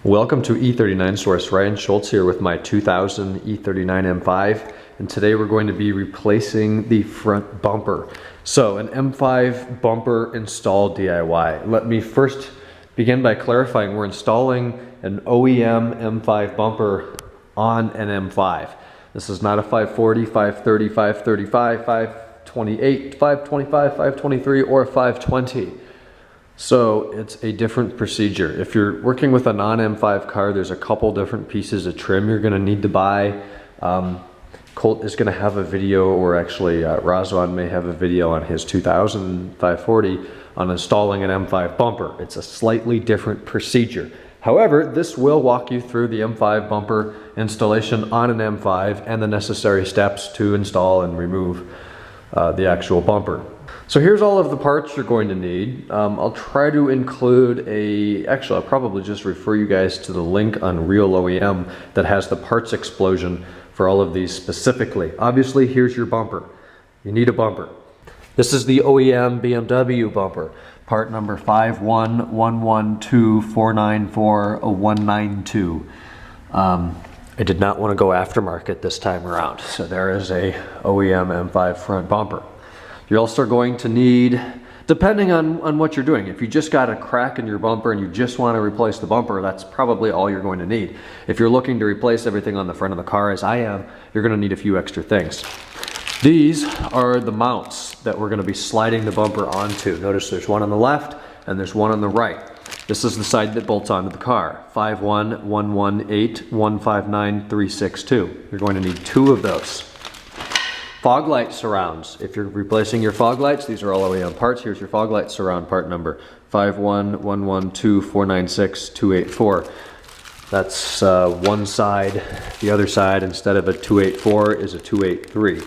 Welcome to E39 Source. Ryan Schultz here with my 2000 E39 M5, and today we're going to be replacing the front bumper. So an M5 bumper install DIY. Let me first begin by clarifying we're installing an OEM M5 bumper on an M5. This is not a 540, 530, 535, 528, 525, 523, or a 520. So it's a different procedure. If you're working with a non-M5 car, there's a couple different pieces of trim you're gonna need to buy. Colt is gonna have a video, or actually Razwan may have a video on his 2000 540 on installing an M5 bumper. It's a slightly different procedure. However, this will walk you through the M5 bumper installation on an M5 and the necessary steps to install and remove the actual bumper. So here's all of the parts you're going to need. I'll try to include actually I'll probably just refer you guys to the link on Real OEM that has the parts explosion for all of these specifically. Obviously, here's your bumper. You need a bumper. This is the OEM BMW bumper, part number 51112494192. I did not want to go aftermarket this time around, so there is a OEM M5 front bumper. You're also going to need, depending on what you're doing, if you just got a crack in your bumper and you just want to replace the bumper, that's probably all you're going to need. If you're looking to replace everything on the front of the car, as I am, you're going to need a few extra things. These are the mounts that we're going to be sliding the bumper onto. Notice there's one on the left and there's one on the right. This is the side that bolts onto the car. 51118159362. You're going to need two of those. Fog light surrounds. If you're replacing your fog lights, these are all OEM parts. Here's your fog light surround part number 51112496284. That's one side. The other side, instead of a 284, is a 283.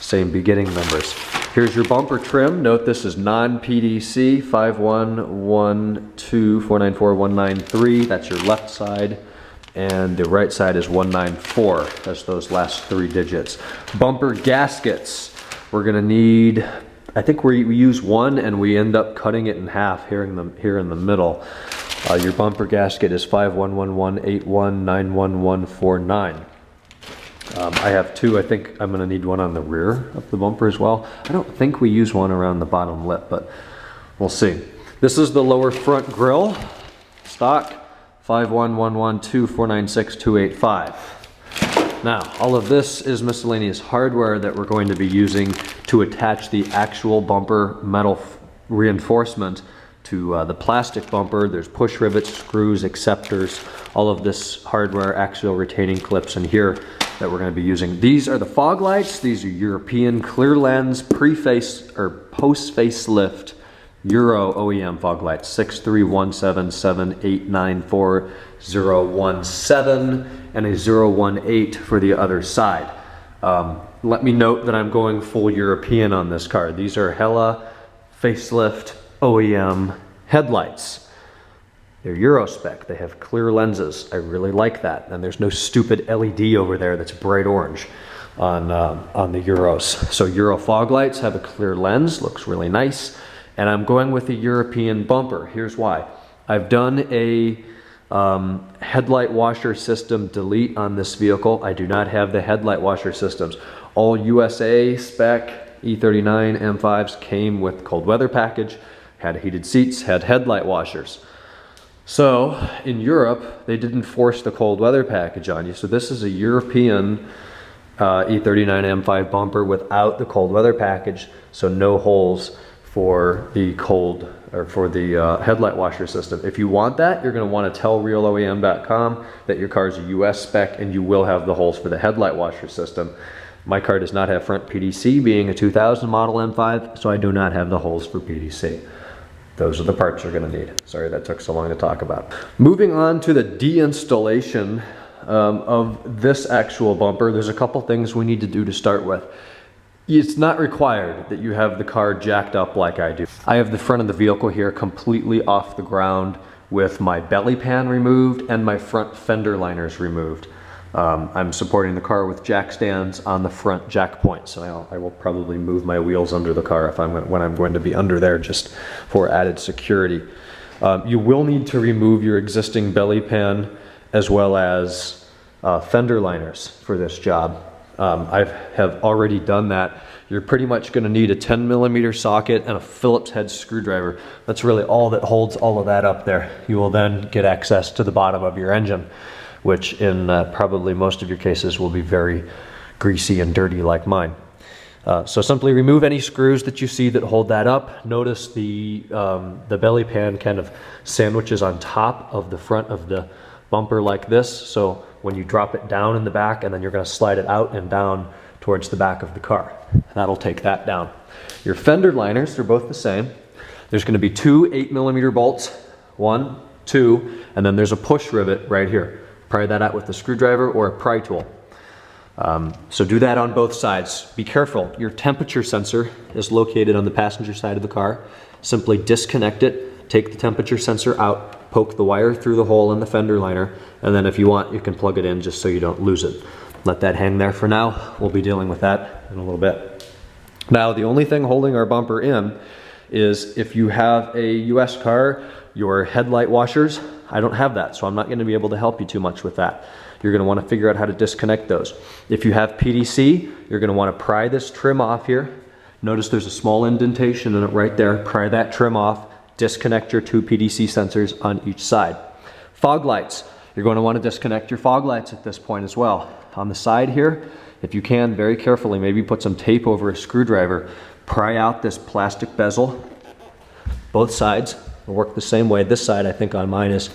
Same beginning numbers. Here's your bumper trim. Note this is non-PDC 51124949193. That's your left side. And the right side is 194. That's those last three digits. Bumper gaskets. We're gonna need, I think we use one and we end up cutting it in half here in the middle. Your bumper gasket is 511181911149. I have two. I think I'm gonna need one on the rear of the bumper as well. I don't think we use one around the bottom lip, but we'll see. This is the lower front grille, stock. 51112496285. Now, all of this is miscellaneous hardware that we're going to be using to attach the actual bumper metal reinforcement to the plastic bumper. There's push rivets, screws, acceptors, all of this hardware, axial retaining clips in here that we're going to be using. These are the fog lights. These are European clear lens pre-face or post-facelift Euro OEM fog lights, 63177894017 and a 018 for the other side. Let me note that I'm going full European on this car. These are Hella facelift OEM headlights. They're Euro spec. They have clear lenses. I really like that. And there's no stupid LED over there that's bright orange on the Euros. So Euro fog lights have a clear lens, looks really nice. And I'm going with a European bumper. Here's why. I've done a headlight washer system delete on this vehicle. I do not have the headlight washer systems. All USA spec E39 M5s came with cold weather package, had heated seats, had headlight washers. So in Europe, they didn't force the cold weather package on you. So this is a European E39 M5 bumper without the cold weather package, so no holes for the headlight washer system. If you want that, you're going to want to tell realoem.com that your car is a US spec and you will have the holes for the headlight washer system. My car does not have front PDC, being a 2000 model M5, so I do not have the holes for PDC. Those are the parts you're going to need. Sorry that took so long to talk about. Moving on to the deinstallation of this actual bumper, there's a couple things we need to do to start with. It's not required that you have the car jacked up like I do. I have the front of the vehicle here completely off the ground with my belly pan removed and my front fender liners removed. I'm supporting the car with jack stands on the front jack points, so I will probably move my wheels under the car when I'm going to be under there, just for added security. You will need to remove your existing belly pan as well as fender liners for this job. I have already done that. You're pretty much going to need a 10mm socket and a Phillips head screwdriver. That's really all that holds all of that up there. You will then get access to the bottom of your engine, which in probably most of your cases will be very greasy and dirty like mine. So simply remove any screws that you see that hold that up. Notice the belly pan kind of sandwiches on top of the front of the bumper like this. So when you drop it down in the back, and then you're going to slide it out and down towards the back of the car. That'll take that down. Your fender liners, they're both the same. There's going to be two 8mm bolts, 1, 2, and then there's a push rivet right here. Pry that out with a screwdriver or a pry tool. So do that on both sides. Be careful. Your temperature sensor is located on the passenger side of the car. Simply disconnect it, take the temperature sensor out, poke the wire through the hole in the fender liner, and then if you want, you can plug it in just so you don't lose it. Let that hang there for now. We'll be dealing with that in a little bit. Now, the only thing holding our bumper in is if you have a US car, your headlight washers. I don't have that, so I'm not going to be able to help you too much with that. You're going to want to figure out how to disconnect those. If you have PDC, you're going to want to pry this trim off here. Notice there's a small indentation in it right there. Pry that trim off, disconnect your two PDC sensors on each side. Fog lights. You're going to want to disconnect your fog lights at this point as well. On the side here, if you can, very carefully, maybe put some tape over a screwdriver, pry out this plastic bezel. Both sides will work the same way. This side, I think on mine, is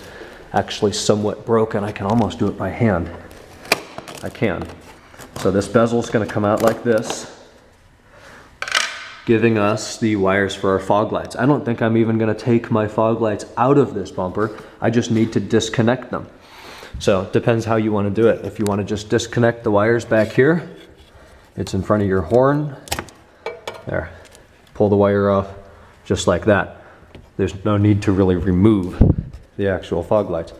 actually somewhat broken. I can almost do it by hand. I can. So this bezel is going to come out like this, giving us the wires for our fog lights. I don't think I'm even going to take my fog lights out of this bumper. I just need to disconnect them. So it depends how you want to do it. If you want to just disconnect the wires back here, it's in front of your horn. There. Pull the wire off just like that. There's no need to really remove the actual fog lights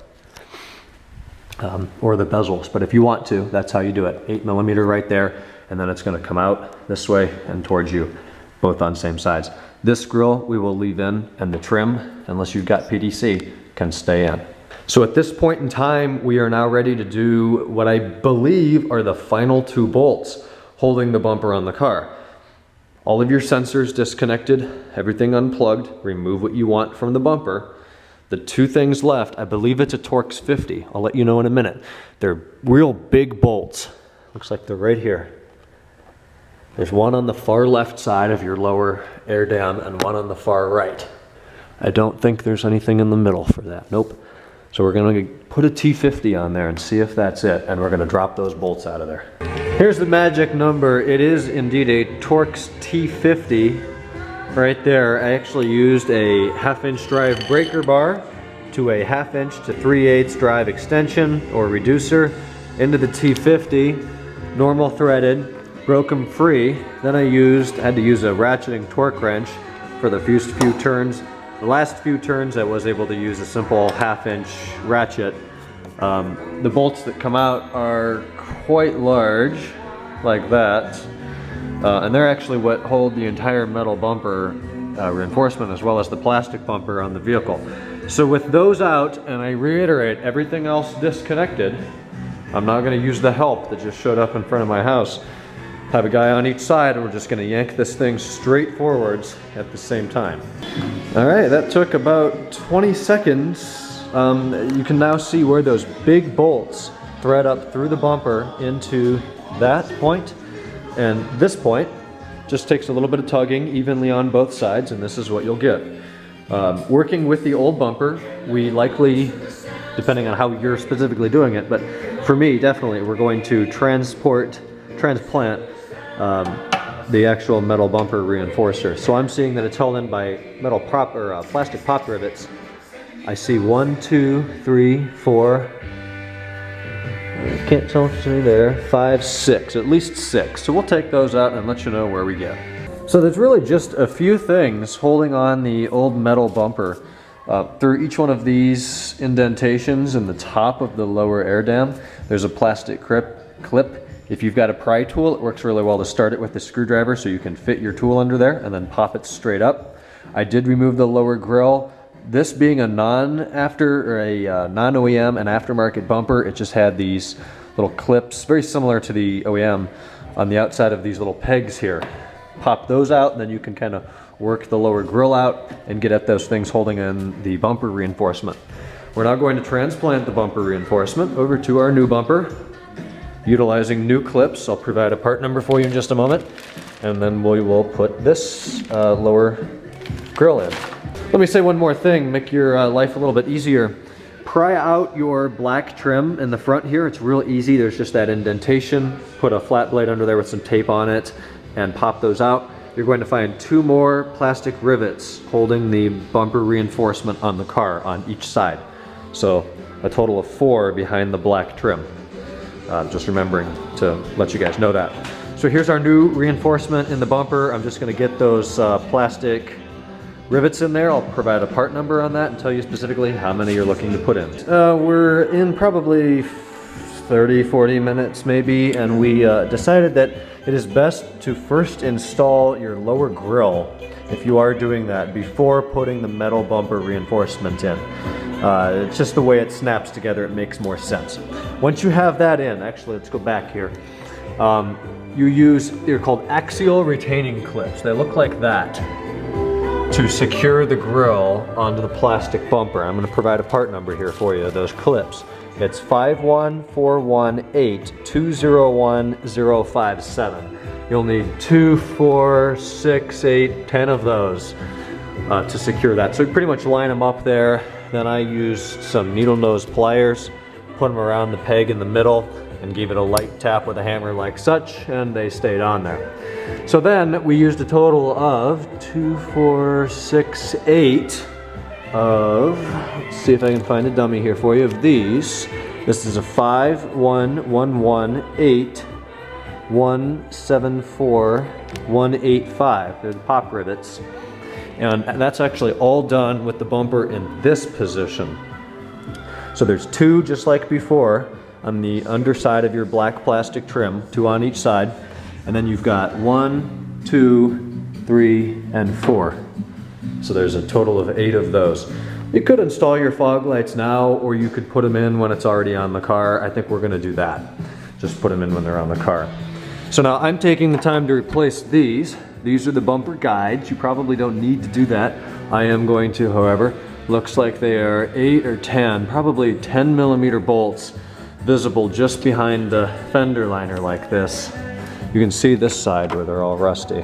or the bezels, but if you want to, that's how you do it. 8mm right there, and then it's going to come out this way and towards you, both on same sides. This grill we will leave in, and the trim, unless you've got PDC, can stay in. So at this point in time, we are now ready to do what I believe are the final two bolts holding the bumper on the car. All of your sensors disconnected, everything unplugged, remove what you want from the bumper. The two things left, I believe it's a Torx 50. I'll let you know in a minute. They're real big bolts. Looks like they're right here. There's one on the far left side of your lower air dam and one on the far right. I don't think there's anything in the middle for that. Nope. So we're going to put a T50 on there and see if that's it, and we're going to drop those bolts out of there. Here's the magic number. It is indeed a Torx T50 right there. I actually used a 1/2-inch drive breaker bar to a 1/2-inch to 3/8 drive extension or reducer into the T50, normal threaded, broke them free. Then I had to use a ratcheting torque wrench for the first few turns. The last few turns I was able to use a simple 1/2-inch ratchet. The bolts that come out are quite large, like that, and they're actually what hold the entire metal bumper reinforcement as well as the plastic bumper on the vehicle. So with those out, and I reiterate, everything else disconnected, I'm not going to use the help that just showed up in front of my house. Have a guy on each side, and we're just going to yank this thing straight forwards at the same time. All right, that took about 20 seconds. You can now see where those big bolts thread up through the bumper into that point, and this point just takes a little bit of tugging evenly on both sides, and this is what you'll get. Working with the old bumper, we likely, depending on how you're specifically doing it, but for me, definitely, we're going to transplant the actual metal bumper reinforcer. So I'm seeing that it's held in by metal prop or plastic pop rivets. I see 1, 2, 3, 4. I can't tell if there's any there. 5, 6, at least 6. So we'll take those out and let you know where we get. So there's really just a few things holding on the old metal bumper. Through each one of these indentations in the top of the lower air dam, there's a plastic clip. If you've got a pry tool, it works really well to start it with the screwdriver so you can fit your tool under there and then pop it straight up. I did remove the lower grill. This being a non-OEM and aftermarket bumper, it just had these little clips, very similar to the OEM, on the outside of these little pegs here. Pop those out, and then you can kind of work the lower grille out and get at those things holding in the bumper reinforcement. We're now going to transplant the bumper reinforcement over to our new bumper, utilizing new clips. I'll provide a part number for you in just a moment, and then we will put this lower grille in. Let me say one more thing, make your life a little bit easier. Pry out your black trim in the front here. It's real easy. There's just that indentation. Put a flat blade under there with some tape on it and pop those out. You're going to find 2 more plastic rivets holding the bumper reinforcement on the car on each side. So a total of 4 behind the black trim. Just remembering to let you guys know that. So here's our new reinforcement in the bumper. I'm just going to get those plastic rivets in there. I'll provide a part number on that and tell you specifically how many you're looking to put in. We're in probably 30-40 minutes maybe, and we decided that it is best to first install your lower grille, if you are doing that, before putting the metal bumper reinforcement in. It's just the way it snaps together, it makes more sense. Once you have that in, actually let's go back here, they're called axial retaining clips. They look like that to secure the grille onto the plastic bumper. I'm going to provide a part number here for you, those clips. It's 51418201057. You'll need 2, 4, 6, 8, 10 of those to secure that. So you pretty much line them up there. Then I used some needle nose pliers, put them around the peg in the middle, and gave it a light tap with a hammer like such, and they stayed on there. So then we used a total of 2, 4, 6, 8 of, let's see if I can find a dummy here for you, of these. This is a 5, 1, 1, 1, 8, 1, 7, 4, 1, 8, 5. They're the pop rivets. And that's actually all done with the bumper in this position. So there's 2 just like before on the underside of your black plastic trim, 2 on each side. And then you've got 1, 2, 3, and 4. So there's a total of 8 of those. You could install your fog lights now, or you could put them in when it's already on the car. I think we're gonna do that. Just put them in when they're on the car. So now I'm taking the time to replace these. These are the bumper guides. You probably don't need to do that. I am going to, however. Looks like they are 8 or 10, probably 10mm bolts visible just behind the fender liner like this. You can see this side where they're all rusty.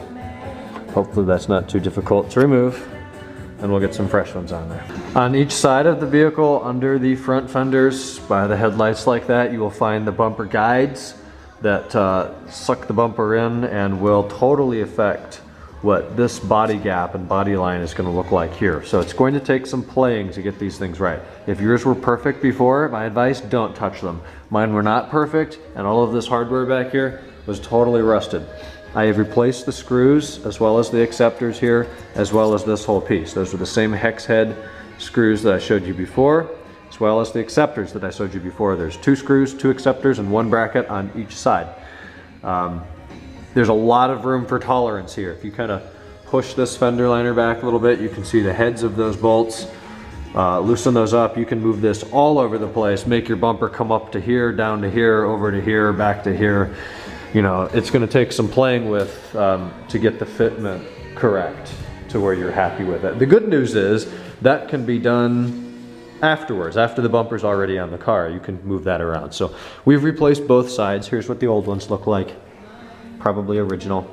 Hopefully that's not too difficult to remove, and we'll get some fresh ones on there. On each side of the vehicle, under the front fenders, by the headlights like that, you will find the bumper guides that suck the bumper in and will totally affect what this body gap and body line is going to look like here. So it's going to take some playing to get these things right. If yours were perfect before, my advice, don't touch them. Mine were not perfect, and all of this hardware back here was totally rusted. I have replaced the screws as well as the acceptors here, as well as this whole piece. Those are the same hex head screws that I showed you before, as well as the acceptors that I showed you before. There's 2 screws, 2 acceptors, and 1 bracket on each side. There's a lot of room for tolerance here. If you kind of push this fender liner back a little bit, you can see the heads of those bolts. Loosen those up. You can move this all over the place, make your bumper come up to here, down to here, over to here, back to here. You know, it's going to take some playing with to get the fitment correct to where you're happy with it. The good news is that can be done afterwards, after the bumper's already on the car. You can move that around. So we've replaced both sides. Here's what the old ones look like, probably original.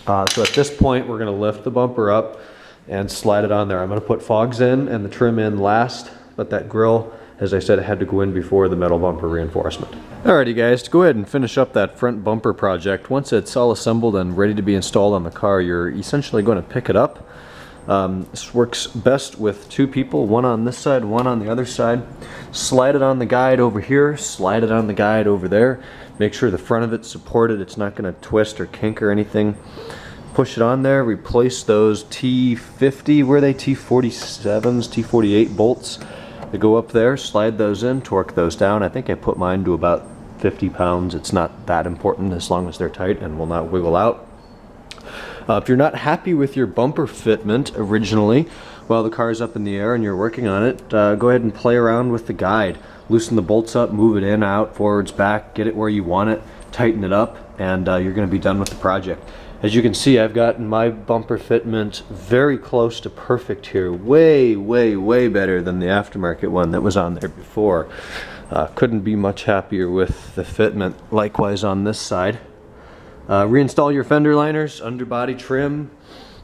So at this point, we're going to lift the bumper up and slide it on there. I'm going to put fogs in and the trim in last, but that grille, as I said, it had to go in before the metal bumper reinforcement. Alrighty guys, to go ahead and finish up that front bumper project, once it's all assembled and ready to be installed on the car, you're essentially going to pick it up. This works best with 2 people, one on this side, one on the other side. Slide it on the guide over here, slide it on the guide over there. Make sure the front of it's supported, it's not going to twist or kink or anything. Push it on there, replace those T50, were they T47s, T48 bolts that go up there, slide those in, torque those down. I think I put mine to about 50 pounds. It's not that important as long as they're tight and will not wiggle out. If you're not happy with your bumper fitment originally, while the car is up in the air and you're working on it, go ahead and play around with the guide. Loosen the bolts up, move it in, out, forwards, back, get it where you want it, tighten it up, and you're going to be done with the project. As you can see, I've gotten my bumper fitment very close to perfect here. Way, way, way better than the aftermarket one that was on there before. Couldn't be much happier with the fitment. Likewise on this side. Reinstall your fender liners, underbody trim,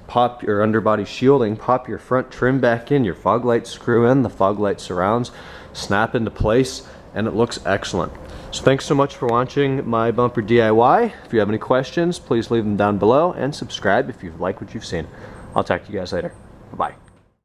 pop your underbody shielding, pop your front trim back in, your fog lights screw in, the fog light surrounds snap into place, and it looks excellent. So thanks so much for watching my bumper DIY. If you have any questions, please leave them down below and subscribe if you like what you've seen. I'll talk to you guys later. Bye-bye.